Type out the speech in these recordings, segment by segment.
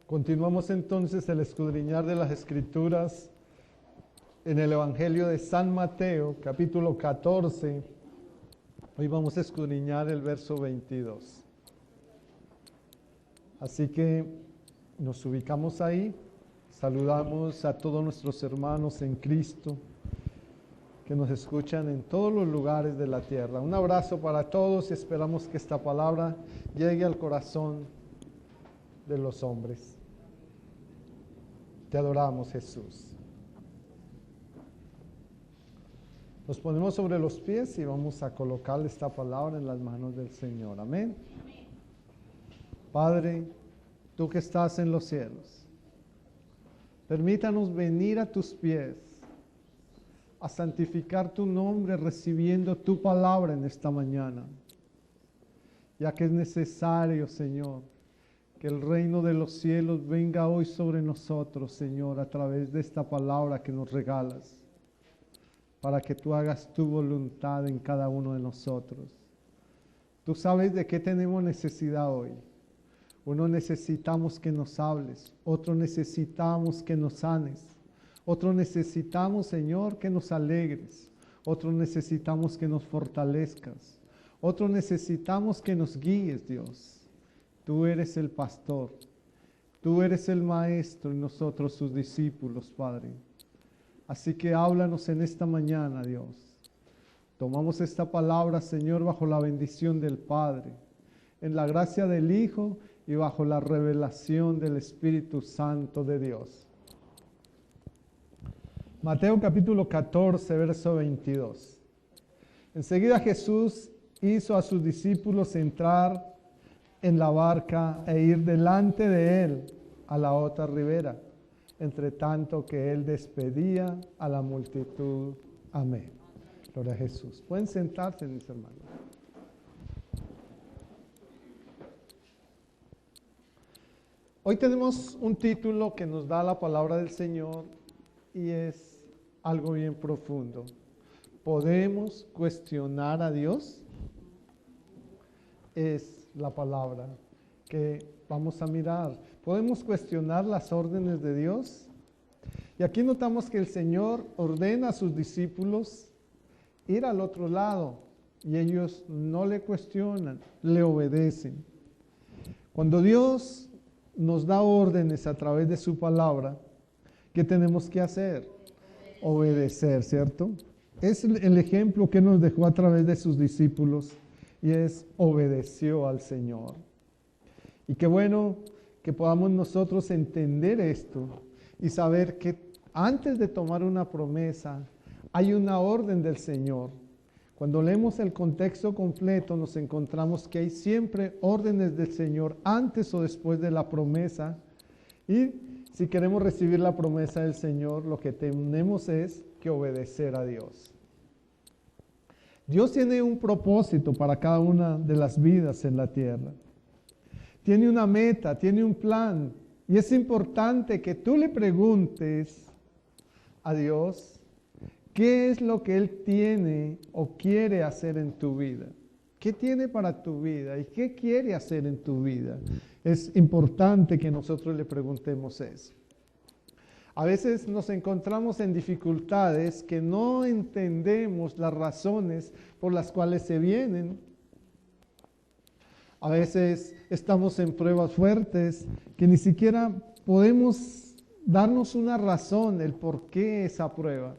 Continuamos entonces el escudriñar de las Escrituras en el Evangelio de San Mateo, capítulo 14. Hoy vamos a escudriñar el verso 22. Así que nos ubicamos ahí, saludamos a todos nuestros hermanos en Cristo que nos escuchan en todos los lugares de la tierra. Un abrazo para todos y esperamos que esta palabra llegue al corazón de los hombres. Te adoramos, Jesús. Nos ponemos sobre los pies y vamos a colocar esta palabra en las manos del Señor. Amén. Padre, tú que estás en los cielos, permítanos venir a tus pies a santificar tu nombre recibiendo tu palabra en esta mañana, ya que es necesario, Señor, que el reino de los cielos venga hoy sobre nosotros, Señor, a través de esta palabra que nos regalas, para que tú hagas tu voluntad en cada uno de nosotros. Tú sabes de qué tenemos necesidad hoy. Uno necesitamos que nos hables, otro necesitamos que nos sanes, otro necesitamos, Señor, que nos alegres, otro necesitamos que nos fortalezcas, otro necesitamos que nos guíes, Dios. Tú eres el pastor, tú eres el maestro y nosotros sus discípulos, Padre. Así que háblanos en esta mañana, Dios. Tomamos esta palabra, Señor, bajo la bendición del Padre, en la gracia del Hijo y bajo la revelación del Espíritu Santo de Dios. Mateo capítulo 14, verso 22. Enseguida Jesús hizo a sus discípulos entrar en la barca e ir delante de él a la otra ribera, entre tanto que él despedía a la multitud. Amén. Gloria a Jesús. Pueden sentarse, mis hermanos. Hoy tenemos un título que nos da la palabra del Señor y es algo bien profundo. ¿Podemos cuestionar a Dios? Es la palabra que vamos a mirar. ¿Podemos cuestionar las órdenes de Dios? Y aquí notamos que el Señor ordena a sus discípulos ir al otro lado y ellos no le cuestionan, le obedecen. Cuando Dios nos da órdenes a través de su palabra, ¿qué tenemos que hacer? Obedecer, ¿cierto? Es el ejemplo que nos dejó a través de sus discípulos y es obedeció al Señor. Y qué bueno que podamos nosotros entender esto y saber que antes de tomar una promesa hay una orden del Señor. Cuando leemos el contexto completo nos encontramos que hay siempre órdenes del Señor antes o después de la promesa. Y si queremos recibir la promesa del Señor, lo que tenemos es que obedecer a Dios. Dios tiene un propósito para cada una de las vidas en la tierra. Tiene una meta, tiene un plan. Y es importante que tú le preguntes a Dios qué es lo que Él tiene o quiere hacer en tu vida. ¿Qué tiene para tu vida y qué quiere hacer en tu vida? Es importante que nosotros le preguntemos eso. A veces nos encontramos en dificultades que no entendemos las razones por las cuales se vienen. A veces estamos en pruebas fuertes que ni siquiera podemos darnos una razón, el por qué esa prueba.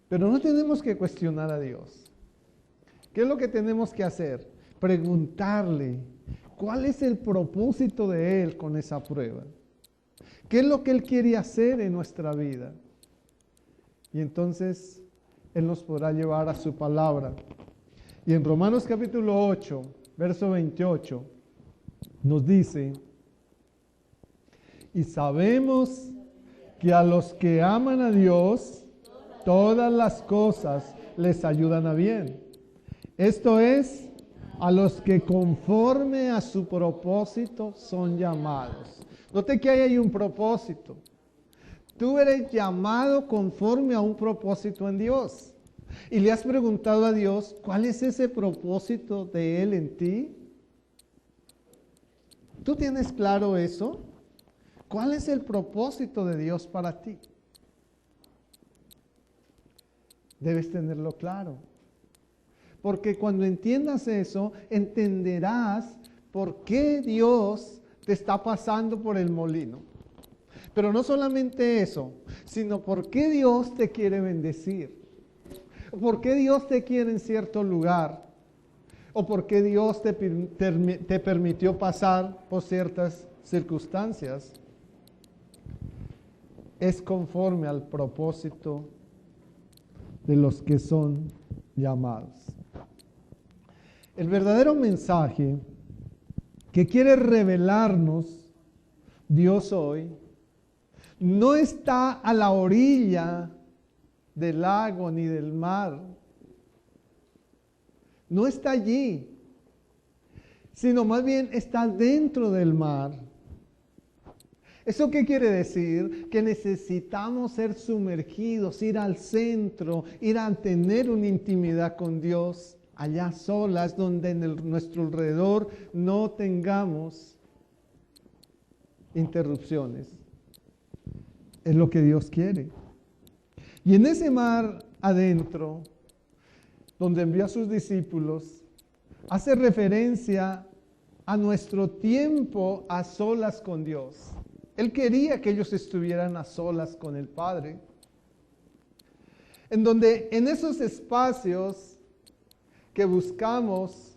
Pero no tenemos que cuestionar a Dios. ¿Qué es lo que tenemos que hacer? Preguntarle, ¿cuál es el propósito de Él con esa prueba? ¿Qué es lo que Él quiere hacer en nuestra vida? Y entonces Él nos podrá llevar a su palabra. Y en Romanos capítulo 8, verso 28, nos dice, y sabemos que a los que aman a Dios, todas las cosas les ayudan a bien. Esto es, a los que conforme a su propósito son llamados. Note que ahí hay un propósito. Tú eres llamado conforme a un propósito en Dios. Y le has preguntado a Dios, ¿cuál es ese propósito de Él en ti? ¿Tú tienes claro eso? ¿Cuál es el propósito de Dios para ti? Debes tenerlo claro. Porque cuando entiendas eso, entenderás por qué Dios te está pasando por el molino. Pero no solamente eso, sino por qué Dios te quiere bendecir. ¿Por qué Dios te quiere en cierto lugar? ¿O por qué Dios te permitió pasar por ciertas circunstancias? Es conforme al propósito de los que son llamados. El verdadero mensaje que quiere revelarnos Dios hoy no está a la orilla del lago ni del mar. No está allí, sino más bien está dentro del mar. ¿Eso qué quiere decir? Que necesitamos ser sumergidos, ir al centro, ir a tener una intimidad con Dios, allá solas, donde en nuestro alrededor no tengamos interrupciones. Es lo que Dios quiere. Y en ese mar adentro, donde envió a sus discípulos, hace referencia a nuestro tiempo a solas con Dios. Él quería que ellos estuvieran a solas con el Padre. En donde en esos espacios que buscamos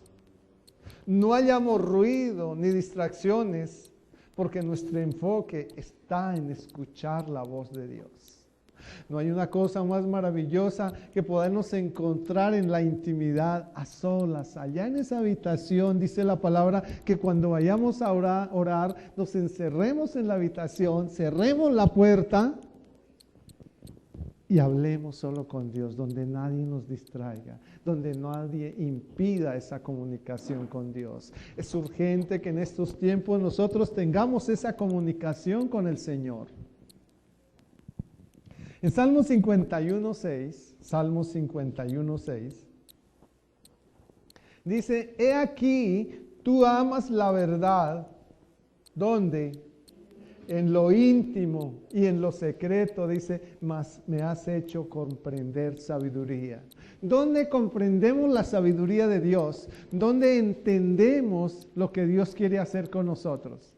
no hayamos ruido ni distracciones, porque nuestro enfoque está en escuchar la voz de Dios. No hay una cosa más maravillosa que podernos encontrar en la intimidad a solas. Allá en esa habitación dice la palabra que cuando vayamos a orar, nos encerremos en la habitación, cerremos la puerta y hablemos solo con Dios, donde nadie nos distraiga, donde nadie impida esa comunicación con Dios. Es urgente que en estos tiempos nosotros tengamos esa comunicación con el Señor. En Salmo 51:6, dice, he aquí, tú amas la verdad, ¿dónde? En lo íntimo y en lo secreto, dice, mas me has hecho comprender sabiduría. ¿Dónde comprendemos la sabiduría de Dios? ¿Dónde entendemos lo que Dios quiere hacer con nosotros?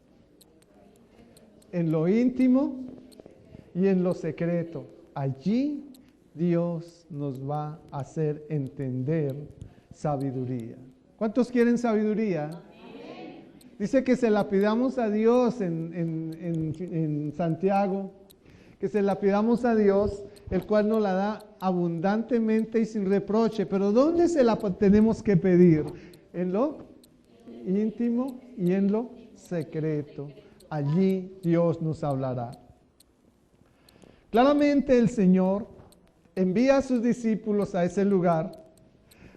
En lo íntimo y en lo secreto. Allí Dios nos va a hacer entender sabiduría. ¿Cuántos quieren sabiduría? Dice que se la pidamos a Dios en Santiago, que se la pidamos a Dios, el cual nos la da abundantemente y sin reproche. Pero ¿dónde se la tenemos que pedir? En lo íntimo y en lo secreto. Allí Dios nos hablará. Claramente el Señor envía a sus discípulos a ese lugar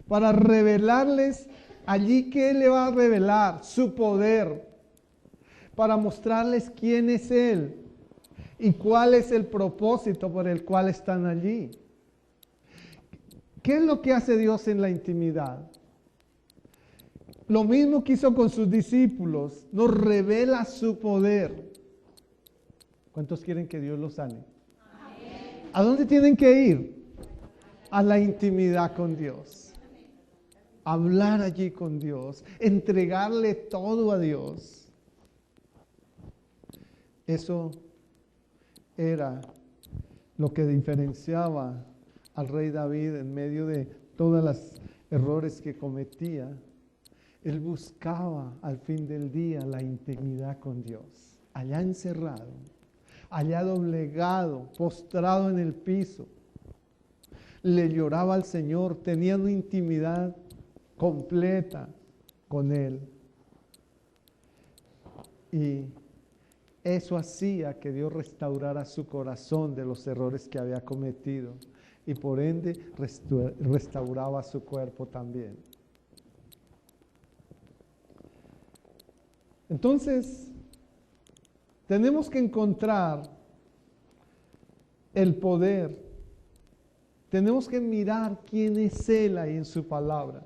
para revelarles allí que Él le va a revelar su poder, para mostrarles quién es Él y cuál es el propósito por el cual están allí. ¿Qué es lo que hace Dios en la intimidad? Lo mismo que hizo con sus discípulos, nos revela su poder. ¿Cuántos quieren que Dios los sane? ¿A dónde tienen que ir? A la intimidad con Dios. Hablar allí con Dios. Entregarle todo a Dios. Eso era lo que diferenciaba al rey David en medio de todos los errores que cometía. Él buscaba al fin del día la intimidad con Dios. Allá encerrado. Allá doblegado, postrado en el piso, le lloraba al Señor, tenía una intimidad completa con Él. Y eso hacía que Dios restaurara su corazón de los errores que había cometido y por ende restauraba su cuerpo también. Entonces, tenemos que encontrar el poder. Tenemos que mirar quién es Él ahí en su palabra.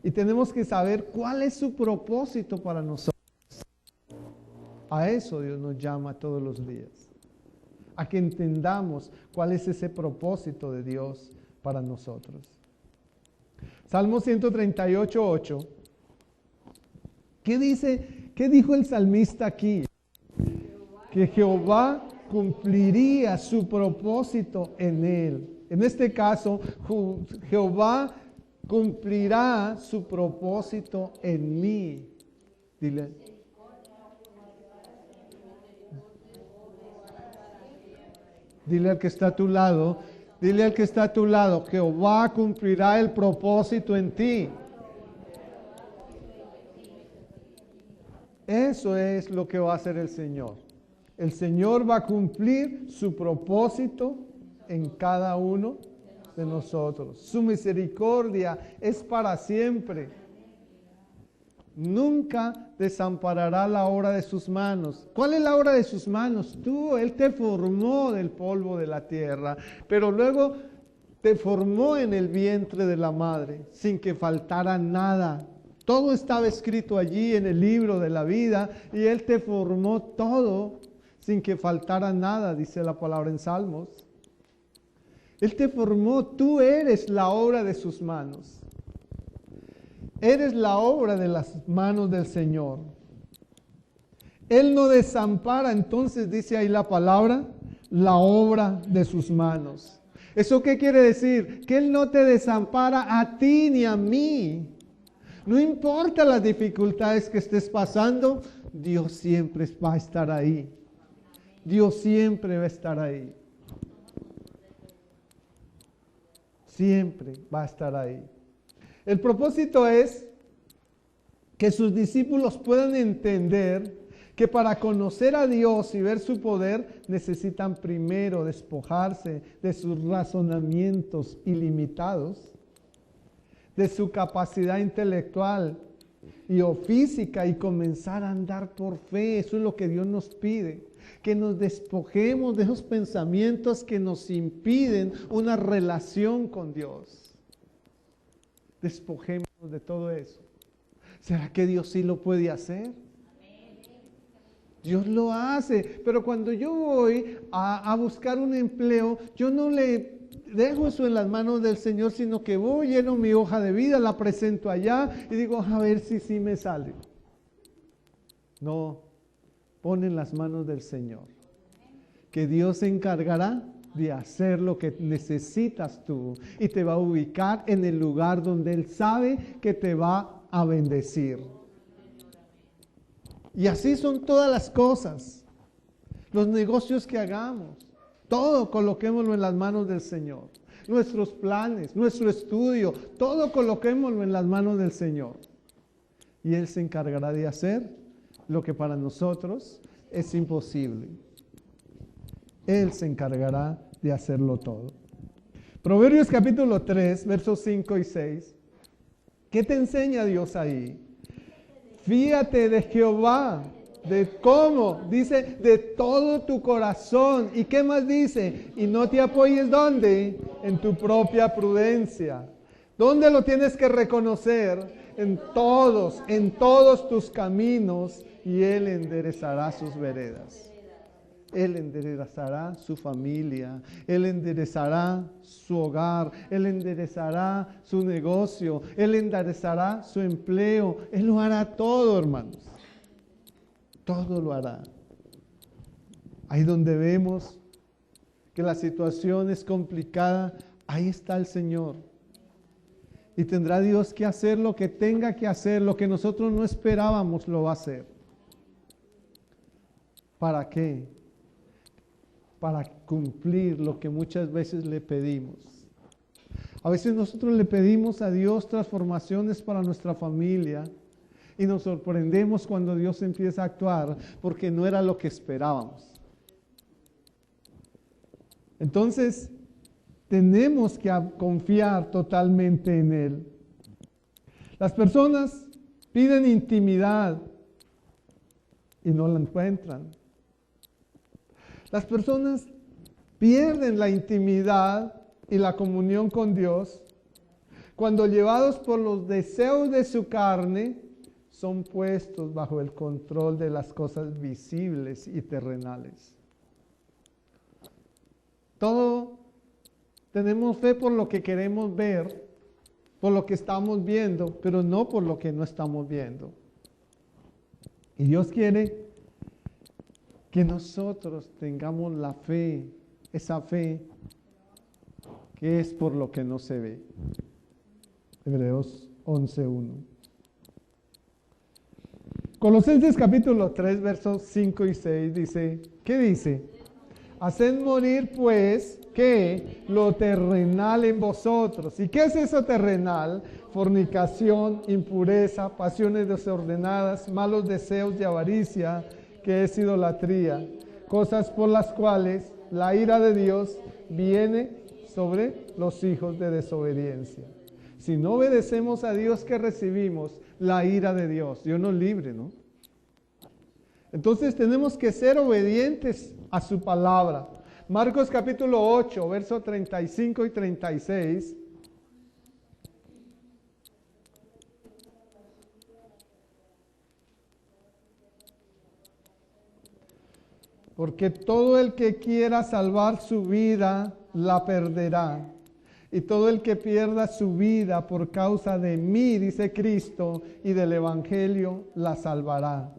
Y tenemos que saber cuál es su propósito para nosotros. A eso Dios nos llama todos los días. A que entendamos cuál es ese propósito de Dios para nosotros. Salmo 138:8. ¿Qué dijo el salmista aquí? Que Jehová cumpliría su propósito en él. En este caso, Jehová cumplirá su propósito en mí. Dile. Dile al que está a tu lado, Jehová cumplirá el propósito en ti. Eso es lo que va a hacer el Señor. El Señor va a cumplir su propósito en cada uno de nosotros. Su misericordia es para siempre. Nunca desamparará la obra de sus manos. ¿Cuál es la obra de sus manos? Él te formó del polvo de la tierra, pero luego te formó en el vientre de la madre, sin que faltara nada. Todo estaba escrito allí en el libro de la vida y Él te formó todo sin que faltara nada, dice la palabra en Salmos. Él te formó, tú eres la obra de sus manos. Eres la obra de las manos del Señor. Él no desampara, entonces dice ahí la palabra, la obra de sus manos. ¿Eso qué quiere decir? Que Él no te desampara a ti ni a mí. No importa las dificultades que estés pasando, Dios siempre va a estar ahí. Dios siempre va a estar ahí. Siempre va a estar ahí. El propósito es que sus discípulos puedan entender que para conocer a Dios y ver su poder necesitan primero despojarse de sus razonamientos ilimitados, de su capacidad intelectual o física y comenzar a andar por fe. Eso es lo que Dios nos pide, que nos despojemos de esos pensamientos que nos impiden una relación con Dios. Despojémonos de todo eso. ¿Será que Dios sí lo puede hacer? Dios lo hace, pero cuando yo voy a buscar un empleo, yo no le dejo eso en las manos del Señor, sino que voy, lleno mi hoja de vida, la presento allá y digo, a ver si sí me sale. No, pon en las manos del Señor, que Dios se encargará de hacer lo que necesitas tú y te va a ubicar en el lugar donde Él sabe que te va a bendecir. Y así son todas las cosas, los negocios que hagamos, todo coloquémoslo en las manos del Señor. Nuestros planes, nuestro estudio, todo coloquémoslo en las manos del Señor. Y Él se encargará de hacer lo que para nosotros es imposible. Él se encargará de hacerlo todo. Proverbios capítulo 3, versos 5 y 6. ¿Qué te enseña Dios ahí? Fíate de Jehová. ¿De cómo? Dice, de todo tu corazón. ¿Y qué más dice? Y no te apoyes, ¿dónde? En tu propia prudencia. ¿Dónde lo tienes que reconocer? En todos tus caminos, y Él enderezará sus veredas. Él enderezará su familia, Él enderezará su hogar, Él enderezará su negocio, Él enderezará su empleo. Él lo hará todo, hermanos. Todo lo hará. Ahí donde vemos que la situación es complicada, ahí está el Señor. Y tendrá Dios que hacer lo que tenga que hacer, lo que nosotros no esperábamos lo va a hacer. ¿Para qué? Para cumplir lo que muchas veces le pedimos. A veces nosotros le pedimos a Dios transformaciones para nuestra familia y nos sorprendemos cuando Dios empieza a actuar porque no era lo que esperábamos. Entonces, tenemos que confiar totalmente en Él. Las personas piden intimidad y no la encuentran. Las personas pierden la intimidad y la comunión con Dios cuando, llevados por los deseos de su carne, son puestos bajo el control de las cosas visibles y terrenales. Todo tenemos fe por lo que queremos ver, por lo que estamos viendo, pero no por lo que no estamos viendo. Y Dios quiere que nosotros tengamos la fe, esa fe que es por lo que no se ve. Hebreos 11:1. Colosenses capítulo 3, versos 5 y 6 dice, ¿qué dice? Haced morir pues, ¿qué? Lo terrenal en vosotros. ¿Y qué es eso terrenal? Fornicación, impureza, pasiones desordenadas, malos deseos de avaricia, que es idolatría, cosas por las cuales la ira de Dios viene sobre los hijos de desobediencia. Si no obedecemos a Dios, ¿qué recibimos? La ira de Dios. Dios nos libre, ¿no? Entonces tenemos que ser obedientes a su palabra. Marcos capítulo 8, versos 35 y 36. Porque todo el que quiera salvar su vida, la perderá. Y todo el que pierda su vida por causa de mí, dice Cristo, y del Evangelio, la salvará.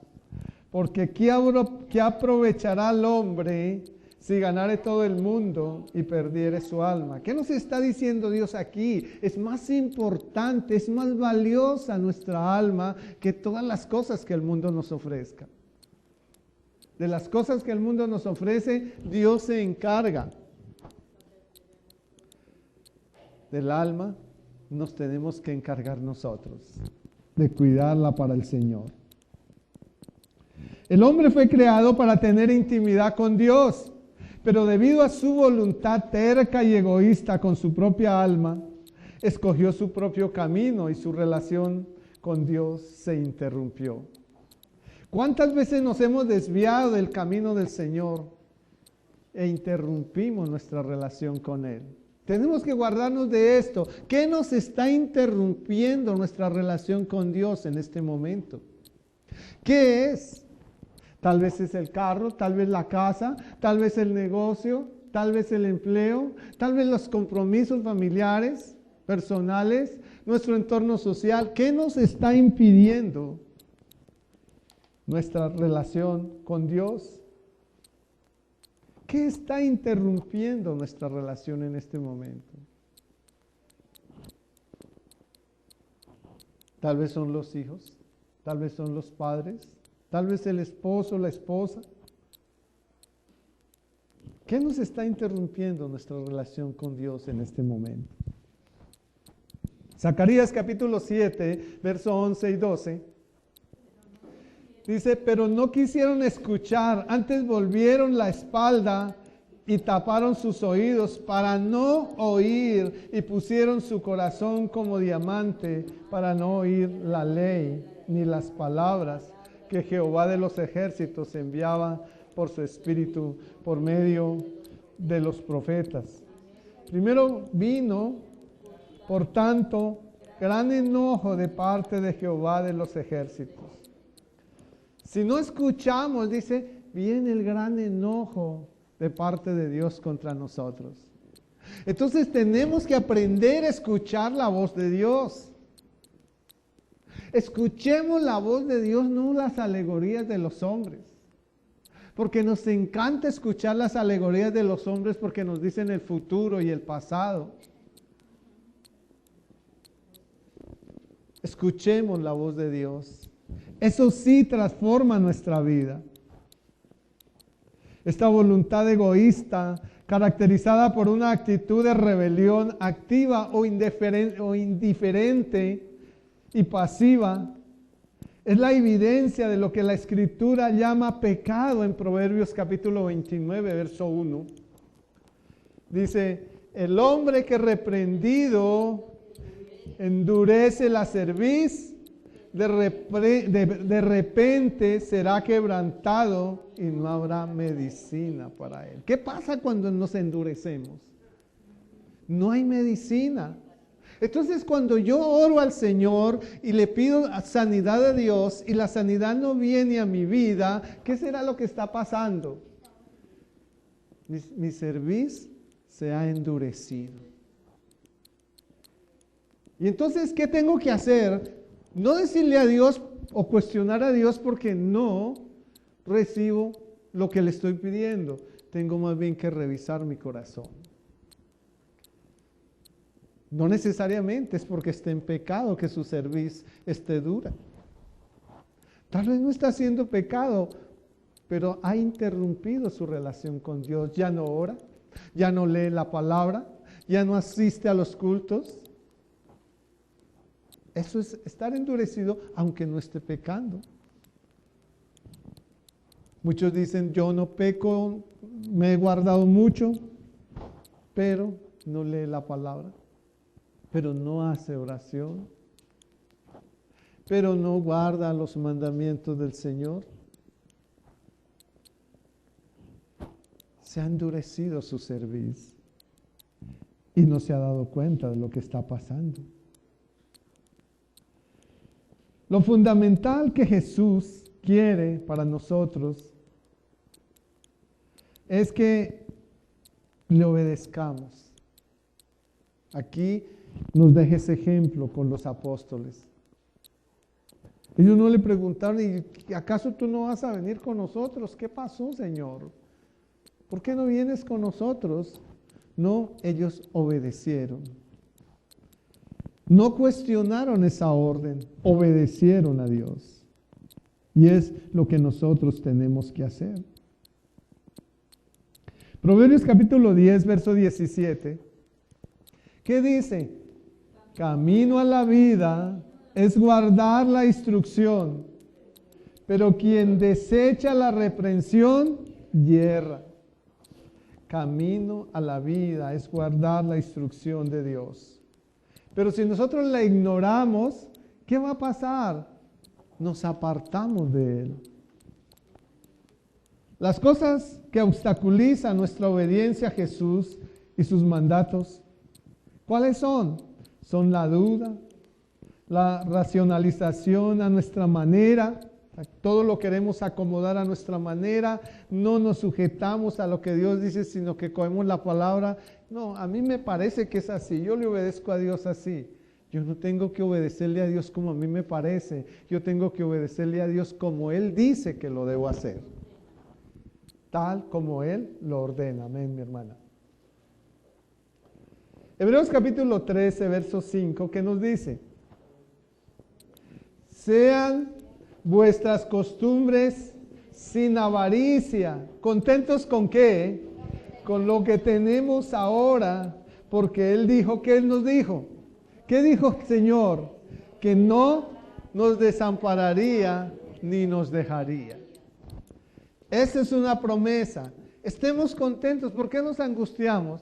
Porque ¿qué aprovechará el hombre si ganare todo el mundo y perdiere su alma? ¿Qué nos está diciendo Dios aquí? Es más importante, es más valiosa nuestra alma que todas las cosas que el mundo nos ofrezca. De las cosas que el mundo nos ofrece, Dios se encarga. Del alma nos tenemos que encargar nosotros, de cuidarla para el Señor. El hombre fue creado para tener intimidad con Dios, pero debido a su voluntad terca y egoísta con su propia alma, escogió su propio camino y su relación con Dios se interrumpió. ¿Cuántas veces nos hemos desviado del camino del Señor e interrumpimos nuestra relación con Él? Tenemos que guardarnos de esto. ¿Qué nos está interrumpiendo nuestra relación con Dios en este momento? ¿Qué es? Tal vez es el carro, tal vez la casa, tal vez el negocio, tal vez el empleo, tal vez los compromisos familiares, personales, nuestro entorno social. ¿Qué nos está impidiendo nuestra relación con Dios? ¿Qué está interrumpiendo nuestra relación en este momento? Tal vez son los hijos, tal vez son los padres, tal vez el esposo, la esposa. ¿Qué nos está interrumpiendo nuestra relación con Dios en este momento? Zacarías capítulo 7, versos 11 y 12. Dice, pero no quisieron escuchar, antes volvieron la espalda y taparon sus oídos para no oír y pusieron su corazón como diamante para no oír la ley ni las palabras que Jehová de los ejércitos enviaba por su espíritu por medio de los profetas. Primero vino, por tanto, gran enojo de parte de Jehová de los ejércitos. Si no escuchamos, dice, viene el gran enojo de parte de Dios contra nosotros. Entonces tenemos que aprender a escuchar la voz de Dios. Escuchemos la voz de Dios, no las alegorías de los hombres. Porque nos encanta escuchar las alegorías de los hombres porque nos dicen el futuro y el pasado. Escuchemos la voz de Dios. Eso sí transforma nuestra vida. Esta voluntad egoísta, caracterizada por una actitud de rebelión activa o indiferente y pasiva, es la evidencia de lo que la Escritura llama pecado en Proverbios capítulo 29, verso 1. Dice, el hombre que reprendido endurece la cerviz, de repente será quebrantado y no habrá medicina para él. ¿Qué pasa cuando nos endurecemos? No hay medicina. Entonces, cuando yo oro al Señor y le pido sanidad a Dios y la sanidad no viene a mi vida, ¿qué será lo que está pasando? Mi cerviz se ha endurecido. Y entonces, ¿qué tengo que hacer? No decirle a Dios o cuestionar a Dios porque no recibo lo que le estoy pidiendo. Tengo más bien que revisar mi corazón. No necesariamente es porque esté en pecado que su cerviz esté dura. Tal vez no está haciendo pecado, pero ha interrumpido su relación con Dios. Ya no ora, ya no lee la palabra, ya no asiste a los cultos. Eso es estar endurecido aunque no esté pecando. Muchos dicen, yo no peco, me he guardado mucho, pero no lee la palabra, pero no hace oración, pero no guarda los mandamientos del Señor. Se ha endurecido su cerviz y no se ha dado cuenta de lo que está pasando. Lo fundamental que Jesús quiere para nosotros es que le obedezcamos. Aquí nos deja ese ejemplo con los apóstoles. Ellos no le preguntaron, ¿y acaso tú no vas a venir con nosotros? ¿Qué pasó, Señor? ¿Por qué no vienes con nosotros? No, ellos obedecieron. No cuestionaron esa orden, obedecieron a Dios. Y es lo que nosotros tenemos que hacer. Proverbios capítulo 10, verso 17. ¿Qué dice? Camino a la vida es guardar la instrucción, pero quien desecha la reprensión, yerra. Camino a la vida es guardar la instrucción de Dios. Pero si nosotros la ignoramos, ¿qué va a pasar? Nos apartamos de Él. Las cosas que obstaculizan nuestra obediencia a Jesús y sus mandatos, ¿cuáles son? Son la duda, la racionalización a nuestra manera, todo lo queremos acomodar a nuestra manera, no nos sujetamos a lo que Dios dice, sino que cogemos la palabra. No, a mí me parece que es así, yo le obedezco a Dios así. Yo no tengo que obedecerle a Dios como a mí me parece, yo tengo que obedecerle a Dios como Él dice que lo debo hacer. Tal como Él lo ordena. Amén, mi hermana. Hebreos capítulo 13, verso 5, ¿qué nos dice? Sean vuestras costumbres sin avaricia. ¿Contentos con qué? Con lo que tenemos ahora, porque Él dijo, ¿qué Él nos dijo? ¿Qué dijo el Señor? Que no nos desampararía ni nos dejaría. Esa es una promesa. Estemos contentos. ¿Por qué nos angustiamos?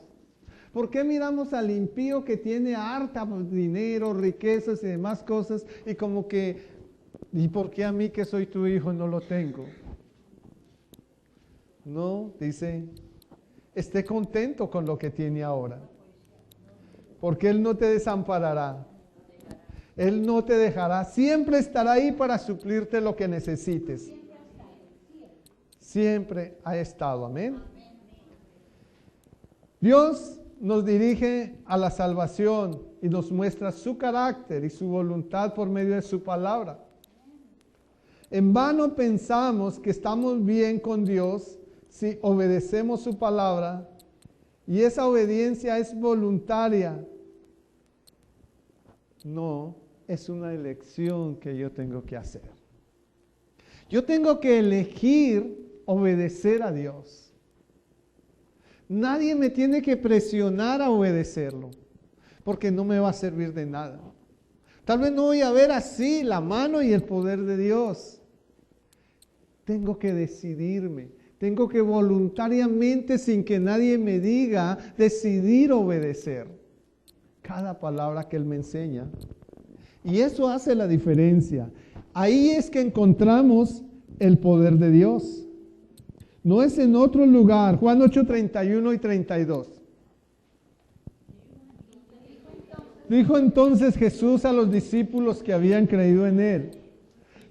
¿Por qué miramos al impío que tiene harta dinero, riquezas y demás cosas y como que, ¿y por qué a mí que soy tu hijo no lo tengo? No, dice, esté contento con lo que tiene ahora. Porque Él no te desamparará. Él no te dejará. Siempre estará ahí para suplirte lo que necesites. Siempre ha estado. Amén. Dios nos dirige a la salvación y nos muestra su carácter y su voluntad por medio de su palabra. En vano pensamos que estamos bien con Dios si obedecemos su palabra y esa obediencia es voluntaria. No, es una elección que yo tengo que hacer. Yo tengo que elegir obedecer a Dios. Nadie me tiene que presionar a obedecerlo, porque no me va a servir de nada. Tal vez no voy a ver así la mano y el poder de Dios. Tengo que decidirme, tengo que voluntariamente, sin que nadie me diga, decidir obedecer cada palabra que Él me enseña. Y eso hace la diferencia. Ahí es que encontramos el poder de Dios. No es en otro lugar. Juan 8, 31 y 32. Dijo entonces Jesús a los discípulos que habían creído en él: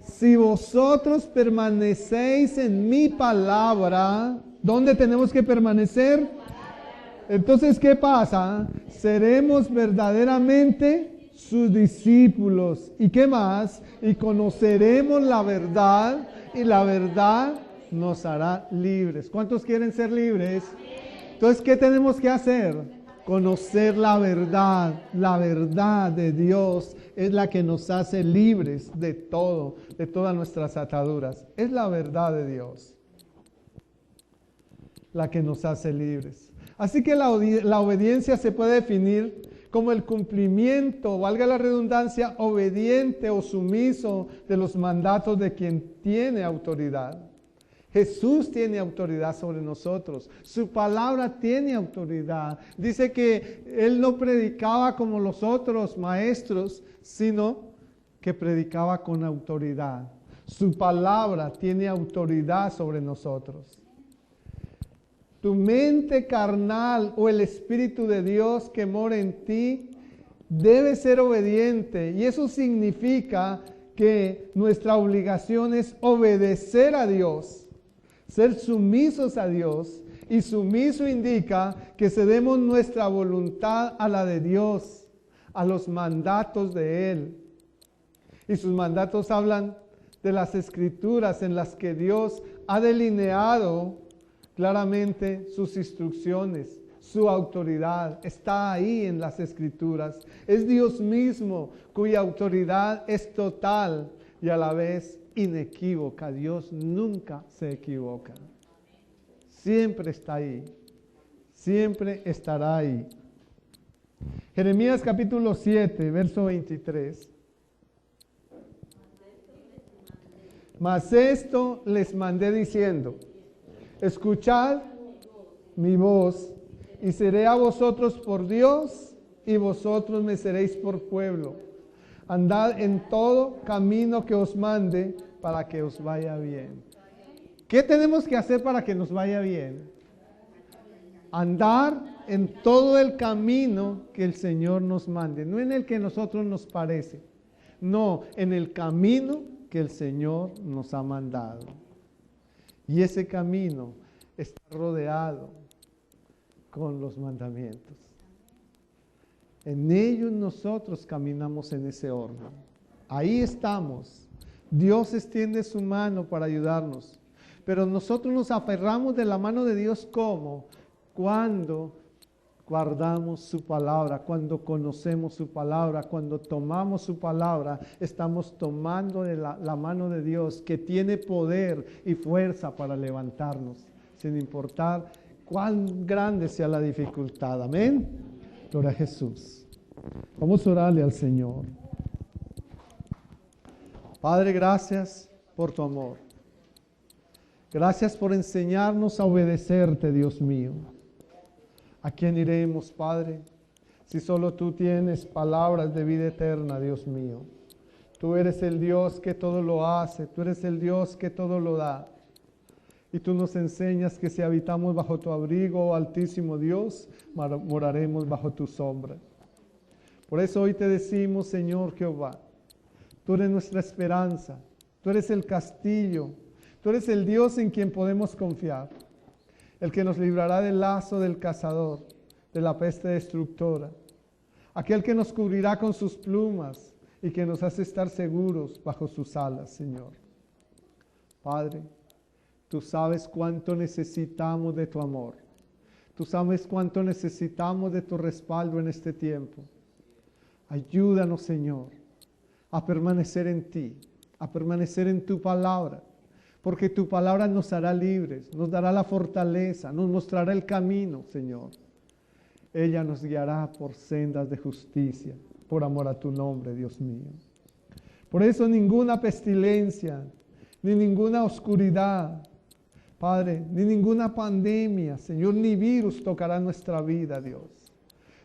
si vosotros permanecéis en mi palabra, ¿dónde tenemos que permanecer? Entonces, ¿qué pasa? Seremos verdaderamente sus discípulos. ¿Y qué más? Y conoceremos la verdad, y la verdad nos hará libres. ¿Cuántos quieren ser libres? Entonces, ¿qué tenemos que hacer? Conocer la verdad de Dios es la que nos hace libres de todo, de todas nuestras ataduras. Es la verdad de Dios la que nos hace libres. Así que la obediencia se puede definir como el cumplimiento, valga la redundancia, obediente o sumiso de los mandatos de quien tiene autoridad. Jesús tiene autoridad sobre nosotros. Su palabra tiene autoridad. Dice que Él no predicaba como los otros maestros, sino que predicaba con autoridad. Su palabra tiene autoridad sobre nosotros. Tu mente carnal o el Espíritu de Dios que mora en ti debe ser obediente. Y eso significa que nuestra obligación es obedecer a Dios. Ser sumisos a Dios, y sumiso indica que cedemos nuestra voluntad a la de Dios, a los mandatos de Él. Y sus mandatos hablan de las escrituras en las que Dios ha delineado claramente sus instrucciones, su autoridad. Está ahí en las escrituras. Es Dios mismo cuya autoridad es total y a la vez inequívoca. Dios nunca se equivoca. Siempre está ahí. Siempre estará ahí. Jeremías capítulo 7, verso 23. Mas esto les mandé diciendo: escuchad mi voz, y seré a vosotros por Dios, y vosotros me seréis por pueblo. Andad en todo camino que os mande, para que os vaya bien. ¿Qué tenemos que hacer para que nos vaya bien? Andar en todo el camino que el Señor nos mande, no en el que a nosotros nos parece, no, en el camino que el Señor nos ha mandado. Y ese camino está rodeado con los mandamientos. En ellos nosotros caminamos en ese orden. Ahí estamos. Dios extiende su mano para ayudarnos. Pero nosotros nos aferramos de la mano de Dios, ¿cómo? Cuando guardamos su palabra, cuando conocemos su palabra, cuando tomamos su palabra, estamos tomando de la mano de Dios, que tiene poder y fuerza para levantarnos, sin importar cuán grande sea la dificultad. Amén. Gloria a Jesús. Vamos a orarle al Señor. Padre, gracias por tu amor. Gracias por enseñarnos a obedecerte, Dios mío. ¿A quién iremos, Padre? Si solo tú tienes palabras de vida eterna, Dios mío. Tú eres el Dios que todo lo hace. Tú eres el Dios que todo lo da. Y tú nos enseñas que si habitamos bajo tu abrigo, oh Altísimo Dios, moraremos bajo tu sombra. Por eso hoy te decimos, Señor Jehová, tú eres nuestra esperanza. Tú eres el castillo. Tú eres el Dios en quien podemos confiar. El que nos librará del lazo del cazador, de la peste destructora. Aquel que nos cubrirá con sus plumas y que nos hace estar seguros bajo sus alas, Señor. Padre, tú sabes cuánto necesitamos de tu amor. Tú sabes cuánto necesitamos de tu respaldo en este tiempo. Ayúdanos, Señor, a permanecer en ti, a permanecer en tu palabra. Porque tu palabra nos hará libres, nos dará la fortaleza, nos mostrará el camino, Señor. Ella nos guiará por sendas de justicia, por amor a tu nombre, Dios mío. Por eso ninguna pestilencia, ni ninguna oscuridad, Padre, ni ninguna pandemia, Señor, ni virus tocará nuestra vida, Dios.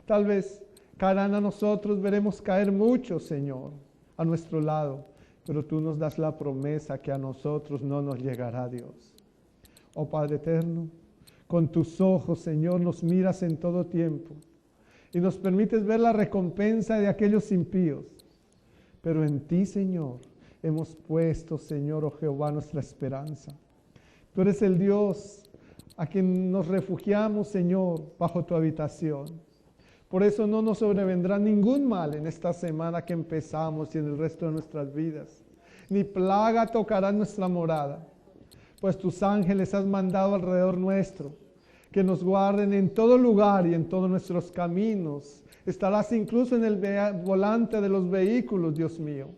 Tal vez caerán a nosotros, veremos caer muchos, Señor, a nuestro lado. Pero tú nos das la promesa que a nosotros no nos llegará, Dios. Oh Padre eterno, con tus ojos, Señor, nos miras en todo tiempo. y nos permites ver la recompensa de aquellos impíos. Pero en ti, Señor, hemos puesto, Señor, oh Jehová, nuestra esperanza. Tú eres el Dios a quien nos refugiamos, Señor, bajo tu habitación. Por eso no nos sobrevendrá ningún mal en esta semana que empezamos y en el resto de nuestras vidas. Ni plaga tocará nuestra morada, pues tus ángeles has mandado alrededor nuestro, que nos guarden en todo lugar y en todos nuestros caminos. Estarás incluso en el volante de los vehículos, Dios mío,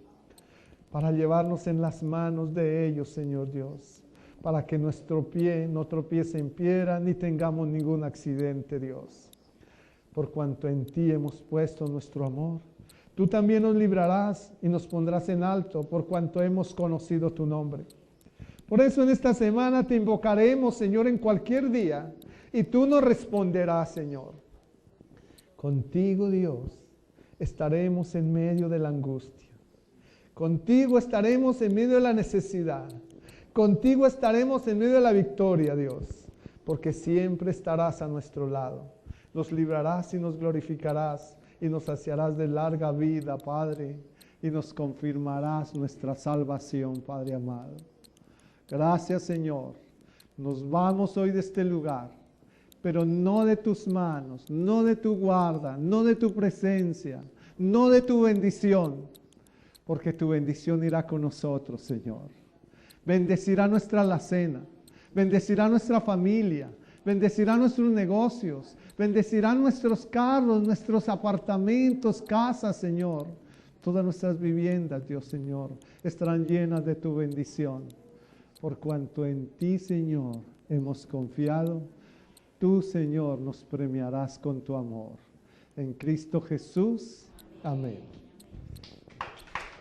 para llevarnos en las manos de ellos, Señor Dios, para que nuestro pie no tropiece en piedra ni tengamos ningún accidente, Dios. Por cuanto en ti hemos puesto nuestro amor, tú también nos librarás y nos pondrás en alto por cuanto hemos conocido tu nombre. Por eso en esta semana te invocaremos, Señor, en cualquier día, y tú nos responderás, Señor. Contigo, Dios, estaremos en medio de la angustia. Contigo estaremos en medio de la necesidad. Contigo estaremos en medio de la victoria, Dios, porque siempre estarás a nuestro lado. Nos librarás y nos glorificarás y nos saciarás de larga vida, Padre, y nos confirmarás nuestra salvación, Padre amado. Gracias, Señor. Nos vamos hoy de este lugar, pero no de tus manos, no de tu guarda, no de tu presencia, no de tu bendición, porque tu bendición irá con nosotros, Señor. Bendecirá nuestra alacena, bendecirá nuestra familia, bendecirá nuestros negocios, bendecirá nuestros carros, nuestros apartamentos, casas, Señor. Todas nuestras viviendas, Dios, Señor, estarán llenas de tu bendición. Por cuanto en ti, Señor, hemos confiado, tú, Señor, nos premiarás con tu amor. En Cristo Jesús. Amén.